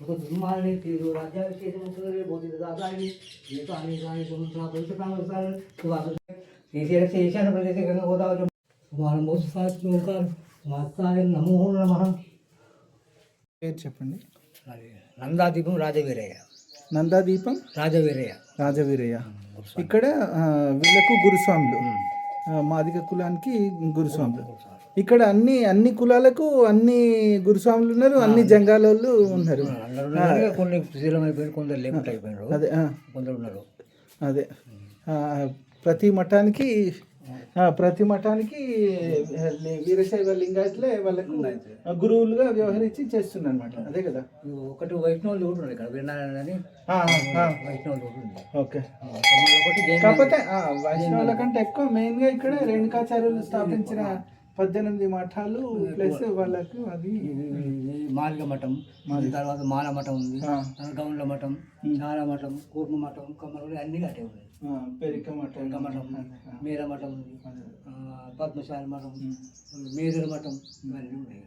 ఒక దుర్మార్గ తీరు రాజ్యాభిషేకం బోధిత దాదాయి ఏకాని రాని సముద్ర పవిత్ర ప్రాంతాలు సువాసన దేశీయ ఈశాన్య ప్రదేశ గంగా గోదావరి కుమారం మోసాత్మకారు మాతాయ నమో నమః. పేరు చెప్పండి. నందాదీపం రాజవీరయ్య. నందాదీపం రాజవీరయ్య. రాజవీరయ్య. ఇక్కడ వీళ్ళకు గురుస్వాములు, మాదిగ కులానికి గురుస్వాములు. ఇక్కడ అన్ని కులాలకు అన్ని గురుస్వాములు ఉన్నారు, అన్ని జంగాల వాళ్ళు ఉన్నారు. కొన్ని శీలమైపోయారు, కొందరు లేకుండా అయిపోయినారు, అదే కొందరు ఉన్నారు. అదే ప్రతి మఠానికి వీరశైవ లింగాయట్లే వాళ్ళకు గురువులుగా వ్యవహరించి చేస్తున్నారు అనమాట. అదే కదా. ఒకటి వైష్ణవులు కూడా ఇక్కడ విన్నారని అని వైష్ణవులు ఉంటుంది. ఓకే. కాకపోతే వైష్ణవుల కంటే ఎక్కువ మెయిన్గా ఇక్కడ రేణుకాచార్యులు స్థాపించిన 18 మఠాలు ప్లస్ వాళ్ళకు అది మాలిక మఠం, తర్వాత మాల మఠం ఉంది, గౌండ్ల మఠం, చాల మఠం, కూర్మ మఠం, కమ్మలు అన్ని కట్టే ఉన్నాయి. పెరిక మఠం, మేర మఠం ఉంది, పద్మశాలి మఠం, మేదర మఠం ఇవన్నీ ఉన్నాయి.